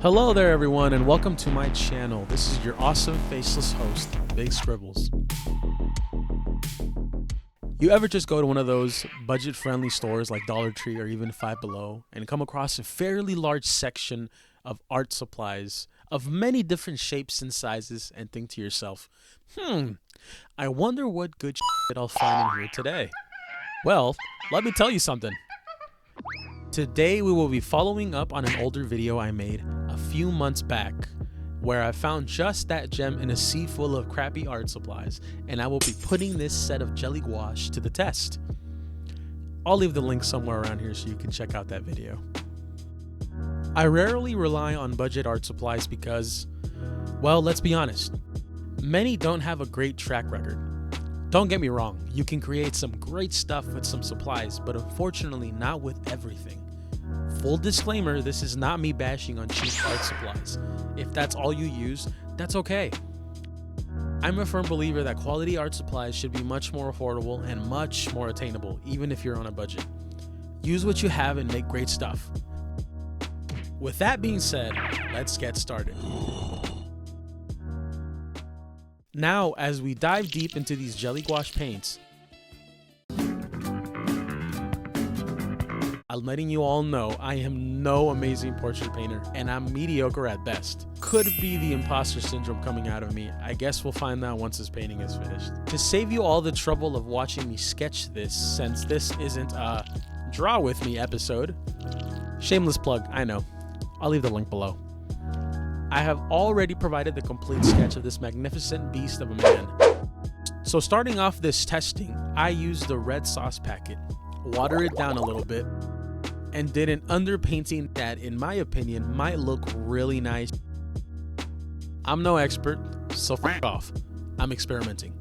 Hello there everyone and welcome to my channel. This is your awesome faceless host, Big Scribbles. You ever just go to one of those budget-friendly stores like Dollar Tree or even Five Below and come across a fairly large section of art supplies of many different shapes and sizes and think to yourself, I wonder what good shit I'll find in here today. Well, let me tell you something. Today we will be following up on an older video I made a few months back where I found just that gem in a sea full of crappy art supplies, and I will be putting this set of jelly gouache to the test. I'll leave the link somewhere around here so you can check out that video. I rarely rely on budget art supplies because, well, let's be honest, many don't have a great track record. Don't get me wrong, you can create some great stuff with some supplies, but unfortunately not with everything. Full disclaimer, this is not me bashing on cheap art supplies. If that's all you use, that's okay. I'm a firm believer that quality art supplies should be much more affordable and much more attainable, even if you're on a budget. Use what you have and make great stuff. With that being said, let's get started. Now, as we dive deep into these jelly gouache paints, I'm letting you all know I am no amazing portrait painter and I'm mediocre at best. Could be the imposter syndrome coming out of me. I guess we'll find out once this painting is finished. To save you all the trouble of watching me sketch this, since this isn't a draw with me episode, shameless plug, I know. I'll leave the link below. I have already provided the complete sketch of this magnificent beast of a man. So starting off this testing, I used the red sauce packet, watered it down a little bit, and did an underpainting that, in my opinion, might look really nice. I'm no expert, so f*** off. I'm experimenting.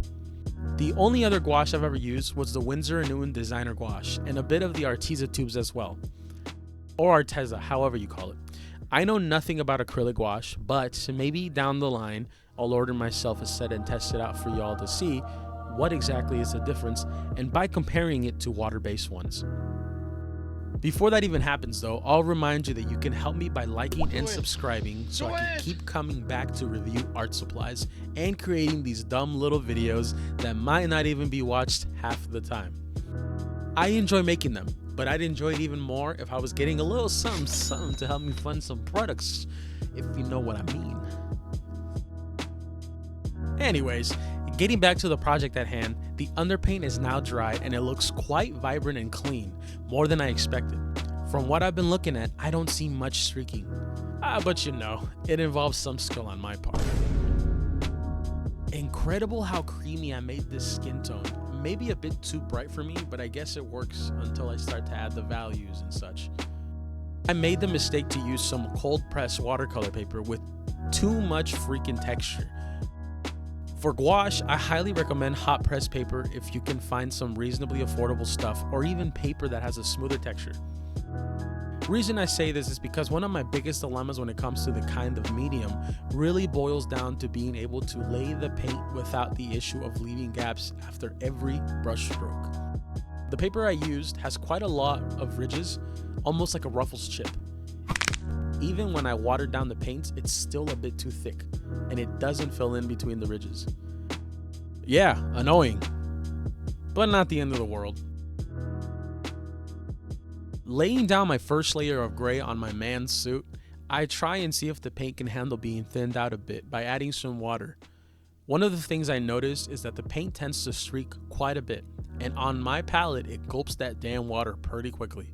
The only other gouache I've ever used was the Winsor & Newton designer gouache, and a bit of the Arteza tubes as well. Or Arteza, however you call it. I know nothing about acrylic gouache, but maybe down the line, I'll order myself a set and test it out for y'all to see what exactly is the difference, and by comparing it to water-based ones. Before that even happens though, I'll remind you that you can help me by liking and subscribing so I can keep coming back to review art supplies and creating these dumb little videos that might not even be watched half the time. I enjoy making them, but I'd enjoy it even more if I was getting a little something to help me fund some products, if you know what I mean. Anyways, getting back to the project at hand, the underpaint is now dried and it looks quite vibrant and clean, more than I expected. From what I've been looking at, I don't see much streaking. But you know, it involves some skill on my part. Incredible how creamy I made this skin tone. Maybe a bit too bright for me, but I guess it works until I start to add the values and such. I made the mistake to use some cold pressed watercolor paper with too much freaking texture. For gouache, I highly recommend hot press paper if you can find some reasonably affordable stuff or even paper that has a smoother texture. The reason I say this is because one of my biggest dilemmas when it comes to the kind of medium really boils down to being able to lay the paint without the issue of leaving gaps after every brush stroke. The paper I used has quite a lot of ridges, almost like a Ruffles chip. Even when I watered down the paints, it's still a bit too thick, and it doesn't fill in between the ridges. Yeah, annoying, but not the end of the world. Laying down my first layer of gray on my man's suit, I try and see if the paint can handle being thinned out a bit by adding some water. One of the things I noticed is that the paint tends to streak quite a bit, and on my palette, it gulps that damn water pretty quickly.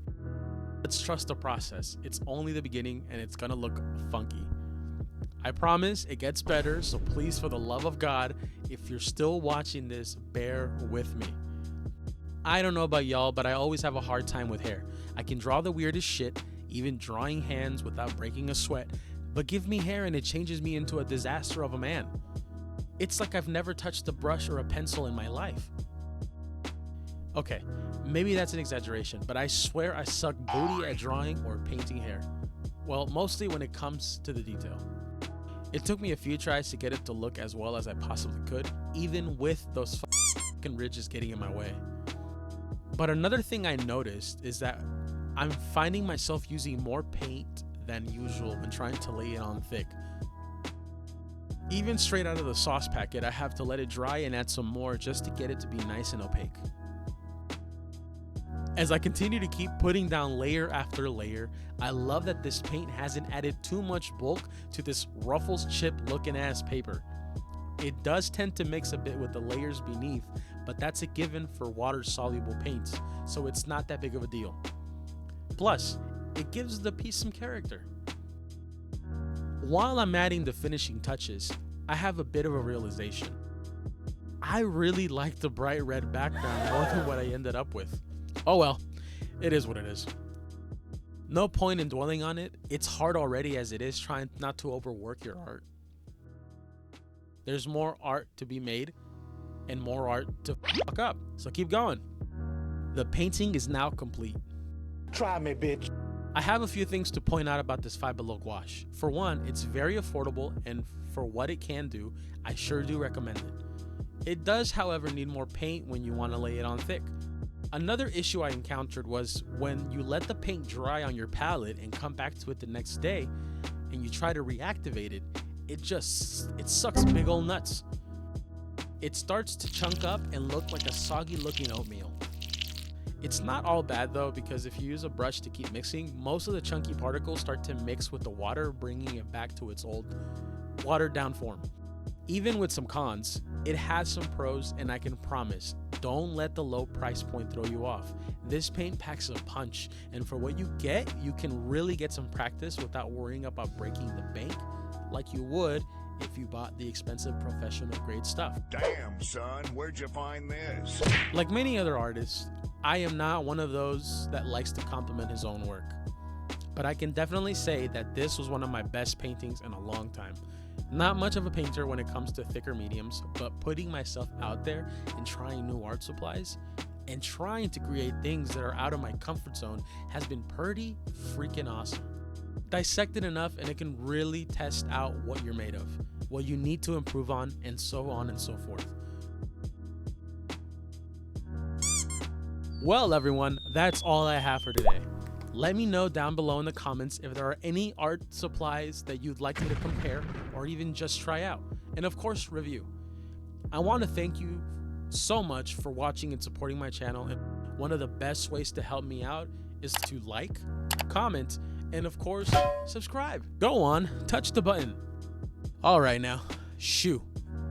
Let's trust the process. It's only the beginning and it's gonna look funky. I promise it gets better, so please, for the love of God, if you're still watching this, bear with me. I don't know about y'all, but I always have a hard time with hair. I can draw the weirdest shit, even drawing hands without breaking a sweat, but give me hair and it changes me into a disaster of a man. It's like I've never touched a brush or a pencil in my life. Okay, maybe that's an exaggeration, but I swear I suck booty at drawing or painting hair. Well, mostly when it comes to the detail. It took me a few tries to get it to look as well as I possibly could, even with those fucking ridges getting in my way. But another thing I noticed is that I'm finding myself using more paint than usual when trying to lay it on thick. Even straight out of the sauce packet, I have to let it dry and add some more just to get it to be nice and opaque. As I continue to keep putting down layer after layer, I love that this paint hasn't added too much bulk to this Ruffles chip looking ass paper. It does tend to mix a bit with the layers beneath, but that's a given for water soluble paints, so it's not that big of a deal. Plus, it gives the piece some character. While I'm adding the finishing touches, I have a bit of a realization. I really like the bright red background more than what I ended up with. Oh well, it is what it is. No point in dwelling on it. It's hard already as it is trying not to overwork your art. There's more art to be made and more art to fuck up, so keep going. The painting is now complete. Try me, bitch. I have a few things to point out about this Five Below gouache. For one, it's very affordable, and for what it can do, I sure do recommend it. It does, however, need more paint when you want to lay it on thick. Another issue I encountered was when you let the paint dry on your palette and come back to it the next day and you try to reactivate it, it sucks big ol' nuts. It starts to chunk up and look like a soggy looking oatmeal. It's not all bad though, because if you use a brush to keep mixing, most of the chunky particles start to mix with the water, bringing it back to its old watered down form. Even with some cons, it has some pros, and I can promise, don't let the low price point throw you off. This paint packs a punch, and for what you get, you can really get some practice without worrying about breaking the bank like you would if you bought the expensive professional grade stuff. Damn, son, where'd you find this? Like many other artists, I am not one of those that likes to compliment his own work. But I can definitely say that this was one of my best paintings in a long time. Not much of a painter when it comes to thicker mediums, but putting myself out there and trying new art supplies and trying to create things that are out of my comfort zone has been pretty freaking awesome. Dissected enough, and it can really test out what you're made of, what you need to improve on, and so on and so forth. Well, everyone, that's all I have for today. Let me know down below in the comments if there are any art supplies that you'd like me to compare or even just try out, and of course review. I want to thank you so much for watching and supporting my channel, and one of the best ways to help me out is to like, comment, and of course subscribe. Go on, touch the button. All right now, shoo,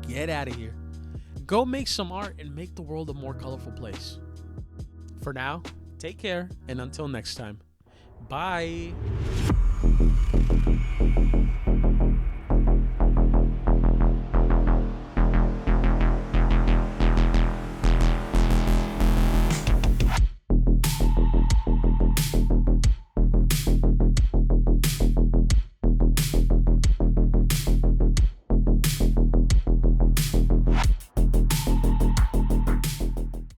get out of here. Go make some art and make the world a more colorful place. For now, take care, and until next time. Bye.